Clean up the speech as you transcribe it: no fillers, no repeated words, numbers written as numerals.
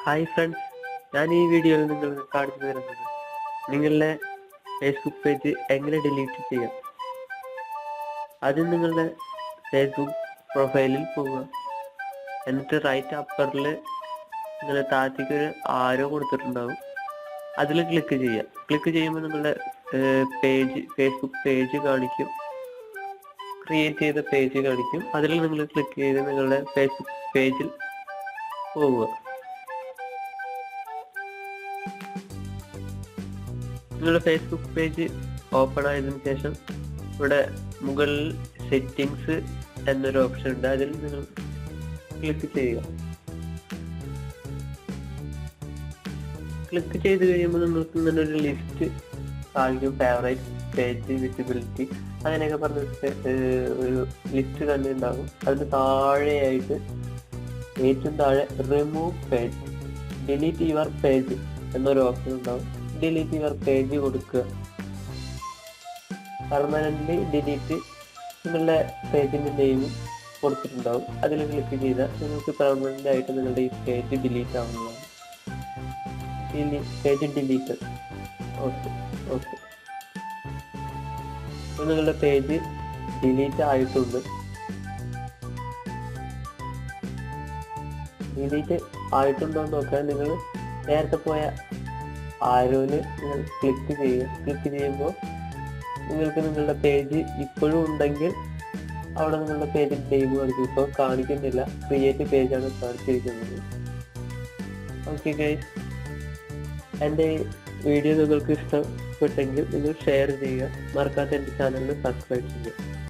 Hi friends, ഞാൻ ഈ വീഡിയോയിൽ നിങ്ങൾക്ക് കാണിച്ചു തരുന്നത് നിങ്ങളുടെ ഫേസ്ബുക്ക് പേജ് എങ്ങനെ ഡിലീറ്റ് ചെയ്യാം. ആദ്യം നിങ്ങളുടെ ഫേസ്ബുക്ക് പ്രൊഫൈലിൽ പോവുക. എന്നിട്ട് റൈറ്റ് അപ്പറിൽ നിങ്ങൾ താഴത്തേക്ക് ഒരു ആരോ കൊടുത്തിട്ടുണ്ടാവും, അതിൽ ക്ലിക്ക് ചെയ്യുക. ക്ലിക്ക് ചെയ്യുമ്പോൾ നിങ്ങളുടെ ഫേസ്ബുക്ക് പേജ് കാണിക്കും, ക്രിയേറ്റ് ചെയ്ത പേജ് കാണിക്കും. അതിൽ നിങ്ങൾ ക്ലിക്ക് ചെയ്ത് നിങ്ങളുടെ ഫേസ്ബുക്ക് പേജിൽ പോവുക. നിങ്ങളുടെ ഫേസ്ബുക്ക് പേജ് ഓപ്പൺ ആയതിനു ശേഷം ഇവിടെ മുകളിൽ സെറ്റിംഗ്സ് എന്നൊരു ഓപ്ഷൻ ഉണ്ട്, അതിൽ നിങ്ങൾ ക്ലിക്ക് ചെയ്യുക. ക്ലിക്ക് ചെയ്ത് കഴിയുമ്പോൾ നിങ്ങൾക്ക് ഇങ്ങനെ ഒരു ലിസ്റ്റ് കാണിക്കും, ഫേവറേറ്റ്, പേജ്, വിസിബിലിറ്റി, അങ്ങനെയൊക്കെ പറഞ്ഞിട്ട് ഒരു ലിസ്റ്റ് തന്നെ ഉണ്ടാകും. അതിന് താഴെയായിട്ട് ഏറ്റവും താഴെ remove page, delete your page എന്നൊരു ഓപ്ഷൻ ഉണ്ടാകും. ഡിലീറ്റ് യുവർ പേജ് കൊടുക്കുക. പെർമനൻ്റ്ലി ഡിലീറ്റ് നിങ്ങളുടെ പേജിൻ്റെ നെയിമും കൊടുത്തിട്ടുണ്ടാവും. അതിൽ ക്ലിക്ക് ചെയ്താൽ നിങ്ങൾക്ക് പെർമനൻ്റ് ആയിട്ട് നിങ്ങളുടെ ഈ പേജ് ഡിലീറ്റ് ആവുന്നതാണ്. Page delete. ഓക്കെ. അപ്പോൾ നിങ്ങളുടെ പേജ് ഡിലീറ്റ് ആയിട്ടുണ്ട്. ഡിലീറ്റ് ആയിട്ടുണ്ടോ എന്ന് നോക്കാൻ നിങ്ങൾ നേരത്തെ പോയ ആരോയില് നിങ്ങൾ ക്ലിക്ക് ചെയ്യുക. ക്ലിക്ക് ചെയ്യുമ്പോൾ നിങ്ങൾക്ക് നിങ്ങളുടെ പേജ് ഇപ്പോഴും ഉണ്ടെങ്കിൽ അവിടെ നിങ്ങളുടെ പേജിൻ്റെ നെയിം കാണിക്കും. ഇപ്പോൾ കാണിക്കുന്നില്ല, ക്രിയേറ്റ് പേജാണ് കാണിച്ചിരിക്കുന്നത്. ഓക്കെ ഗൈസ്, എൻ്റെ വീഡിയോ നിങ്ങൾക്ക് ഇഷ്ടപ്പെട്ടെങ്കിൽ നിങ്ങൾ ഷെയർ ചെയ്യുക. മറക്കാത്ത എൻ്റെ ചാനലിൽ സബ്സ്ക്രൈബ് ചെയ്യുക.